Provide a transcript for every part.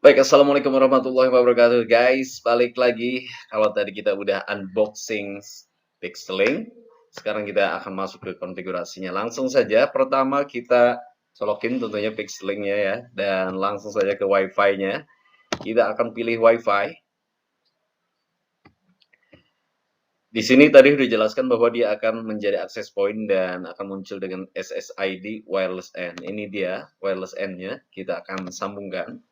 Baik, assalamualaikum warahmatullahi wabarakatuh, guys. Balik lagi. Kalau tadi kita udah unboxing Pixelink, sekarang kita akan masuk ke konfigurasinya. Langsung saja, pertama kita colokin tentunya Pixelinknya ya, dan langsung saja ke Wi-Fi-nya. Kita akan pilih Wi-Fi. Di sini tadi sudah dijelaskan bahwa dia akan menjadi access point dan akan muncul dengan SSID wireless N. Ini dia wireless N-nya. Kita akan sambungkan.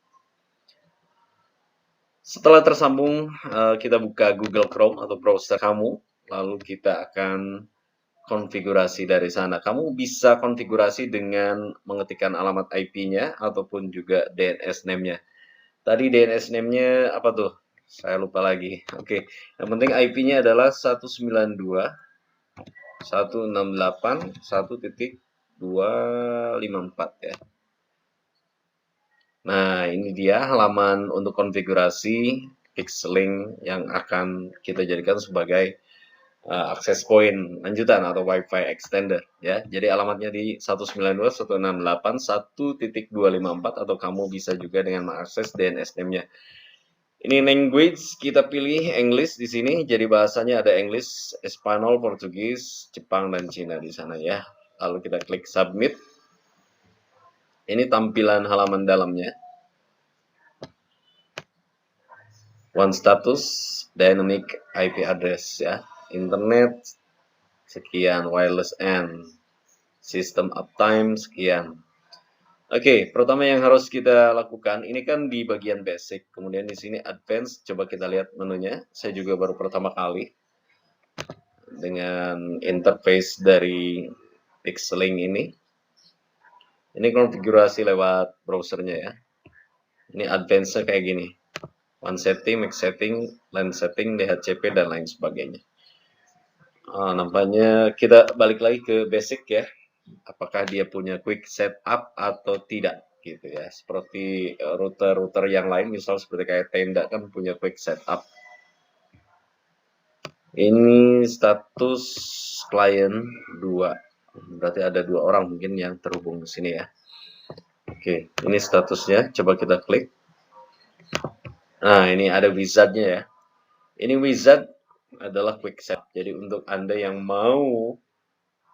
Setelah tersambung, kita buka Google Chrome atau browser kamu, lalu kita akan konfigurasi dari sana. Kamu bisa konfigurasi dengan mengetikkan alamat IP-nya ataupun juga DNS name-nya. Tadi DNS name-nya apa tuh? Saya lupa lagi. Oke, yang penting IP-nya adalah 192.168.1.254 ya. Nah, ini dia halaman untuk konfigurasi Pixelink yang akan kita jadikan sebagai access point lanjutan atau Wi-Fi extender ya. Jadi alamatnya di 192.168.1.254 atau kamu bisa juga dengan mengakses DNS name-nya. Ini language kita pilih English di sini. Jadi bahasanya ada English, Spanyol, Portugis, Jepang dan Cina di sana ya. Lalu kita klik submit. Ini tampilan halaman dalamnya. One status dynamic IP address ya, internet sekian, wireless N, system uptime sekian. Oke, pertama yang harus kita lakukan ini kan di bagian basic, kemudian di sini advance. Coba kita lihat menunya. Saya juga baru pertama kali dengan interface dari Pixelink ini. Ini konfigurasi lewat browsernya ya. Ini advance-nya kayak gini. One setting, max setting, LAN setting, DHCP, dan lain sebagainya. Nampaknya kita balik lagi ke basic ya. Apakah dia punya quick setup atau tidak gitu ya. Seperti router-router yang lain, misal seperti kayak Tenda kan punya quick setup. Ini status klien 2. Berarti ada 2 orang mungkin yang terhubung ke sini ya. Oke, ini statusnya. Coba kita klik. Nah, ini ada wizardnya ya. Ini wizard adalah quick set. Jadi untuk Anda yang mau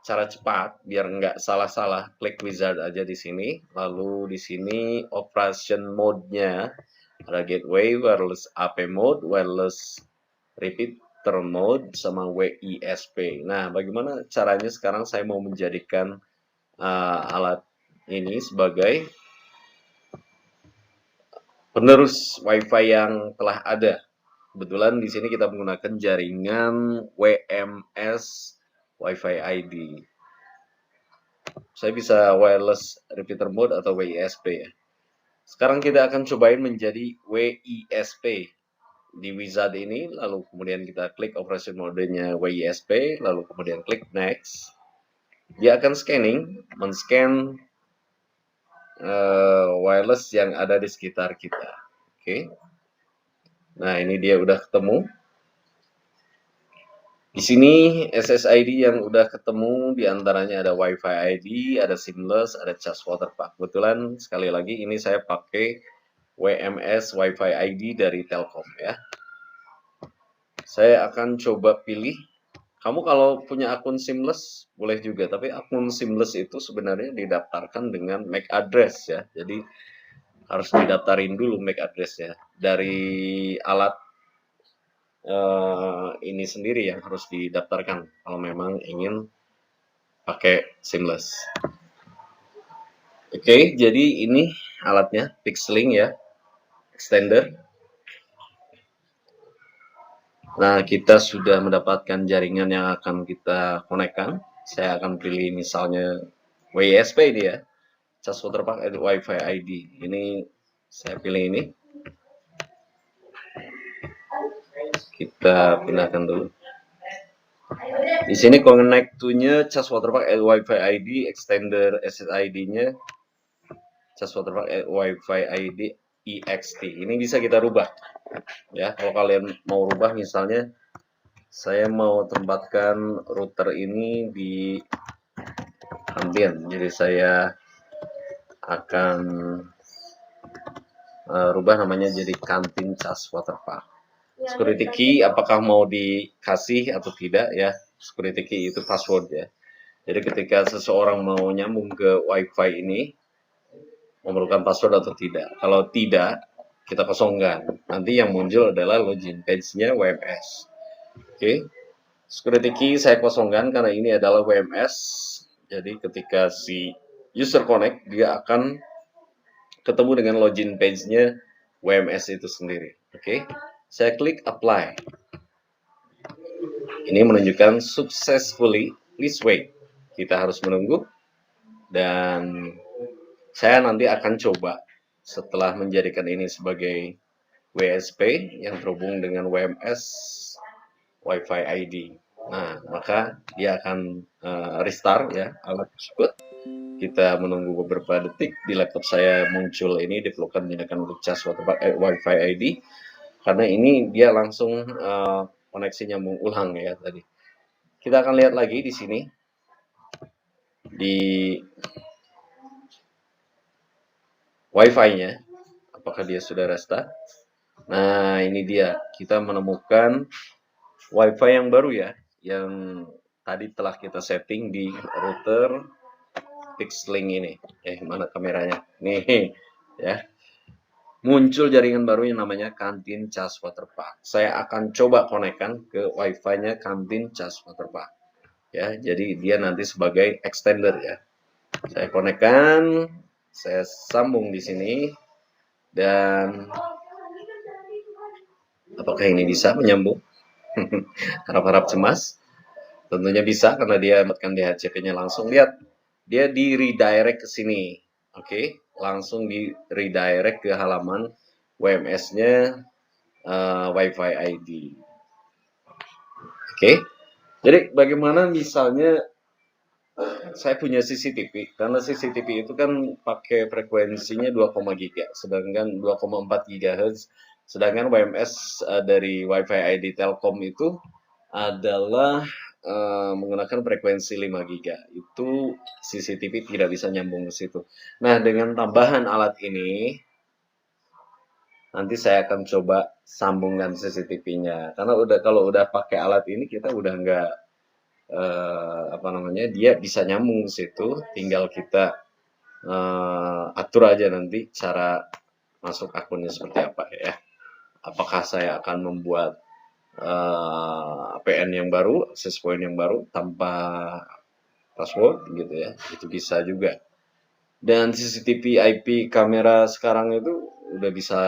cara cepat biar nggak salah-salah, klik wizard aja di sini. Lalu di sini operation mode-nya ada gateway, wireless AP mode, wireless repeater mode, sama WISP. Nah, bagaimana caranya sekarang saya mau menjadikan alat ini sebagai penerus WiFi yang telah ada. Kebetulan di sini kita menggunakan jaringan WMS WiFi ID. Saya bisa wireless repeater mode atau WISP ya. Sekarang kita akan cobain menjadi WISP di wizard ini, lalu kemudian kita klik operation mode-nya WISP, lalu kemudian klik next. Dia akan scanning, men-scan wireless yang ada di sekitar kita. Oke. Nah, ini dia udah ketemu. Di sini SSID yang udah ketemu diantaranya ada WiFi ID, ada Seamless, ada Charge Waterpark. Kebetulan sekali lagi ini saya pakai WMS WiFi ID dari Telkom ya. Saya akan coba pilih. Kamu kalau punya akun Seamless boleh juga, tapi akun Seamless itu sebenarnya didaftarkan dengan MAC address ya. Jadi harus didaftarin dulu MAC address-nya dari alat ini sendiri yang harus didaftarkan kalau memang ingin pakai Seamless. Oke, jadi ini alatnya Pixelink ya, extender. Nah, kita sudah mendapatkan jaringan yang akan kita konekkan. Saya akan pilih misalnya WISP dia, Charge Waterpark WiFi ID. Ini saya pilih ini. Kita pindahkan dulu. Di sini connect to-nya Charge Waterpark WiFi ID, extender SSID-nya Charge Waterpark WiFi ID EXT. Ini bisa kita rubah. Ya, kalau kalian mau rubah misalnya saya mau tempatkan router ini di ambient, jadi saya akan rubah namanya jadi kantin cas waterpark. Security key apakah mau dikasih atau tidak ya? Security key itu password ya. Jadi ketika seseorang mau nyambung ke WiFi ini, memerlukan password atau tidak. Kalau tidak, kita kosongkan. Nanti yang muncul adalah login page-nya WMS. Oke, security key saya kosongkan karena ini adalah WMS. Jadi ketika si user connect, dia akan ketemu dengan login page-nya WMS itu sendiri. Oke, saya klik apply. Ini menunjukkan successfully, please wait. Kita harus menunggu dan saya nanti akan coba setelah menjadikan ini sebagai WSP yang terhubung dengan WMS Wi-Fi ID. Nah, maka dia akan restart ya alat tersebut. Kita menunggu beberapa detik. Di laptop saya muncul ini diperlukan tindakan untuk cas Wi-Fi ID karena ini dia langsung koneksi nyambung ulang ya tadi. Kita akan lihat lagi di sini di Wi-Fi-nya apakah dia sudah restart. Nah, ini dia. Kita menemukan Wi-Fi yang baru ya, yang tadi telah kita setting di router Pixlink ini. Mana kameranya? Nih, ya. Muncul jaringan baru yang namanya kantin cas waterpark. Saya akan coba konekkan ke Wi-Fi-nya kantin cas waterpark. Ya, jadi dia nanti sebagai extender ya. Saya konekkan, saya sambung di sini dan apakah ini bisa menyambung? Harap-harap cemas. Tentunya bisa karena dia mendapatkan DHCP-nya langsung. Lihat, dia di redirect ke sini. Oke, langsung di redirect ke halaman WMS-nya Wi-Fi ID. Oke, jadi bagaimana misalnya saya punya CCTV, karena CCTV itu kan pakai frekuensinya 2, giga, sedangkan 2,4 GHz, sedangkan WMS dari Wi-Fi ID Telkom itu adalah menggunakan frekuensi 5 giga. Itu CCTV tidak bisa nyambung ke situ. Nah, dengan tambahan alat ini, nanti saya akan coba sambungkan CCTV-nya. Karena kalau udah pakai alat ini kita udah nggak dia bisa nyambung ke situ. Tinggal kita atur aja nanti cara masuk akunnya seperti apa ya. Apakah saya akan membuat APN yang baru, access point yang baru tanpa password gitu ya, itu bisa juga. Dan CCTV IP kamera sekarang itu udah bisa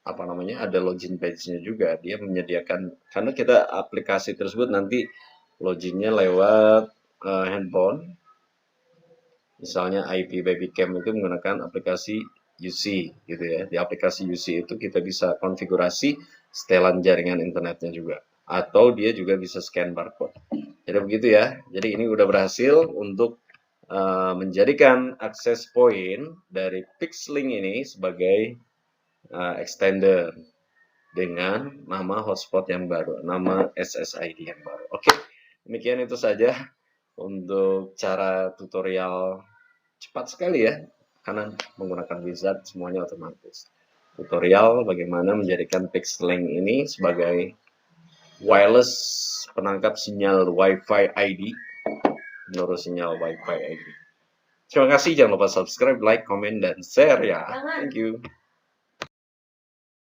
ada login page-nya juga. Dia menyediakan, karena kita aplikasi tersebut nanti loginnya lewat handphone. Misalnya IP Babycam itu menggunakan aplikasi UC gitu ya. Di aplikasi UC itu kita bisa konfigurasi setelan jaringan internetnya juga. Atau dia juga bisa scan barcode. Jadi begitu ya. Jadi ini udah berhasil untuk menjadikan access point dari Pixlink ini sebagai extender dengan nama hotspot yang baru, nama SSID yang baru. Oke, demikian itu saja untuk cara tutorial cepat sekali ya, karena menggunakan wizard semuanya otomatis. Tutorial bagaimana menjadikan Pixlink ini sebagai wireless penangkap sinyal Wi-Fi ID menurut sinyal Wi-Fi ID. Terima kasih, jangan lupa subscribe, like, comment, dan share ya. Thank you.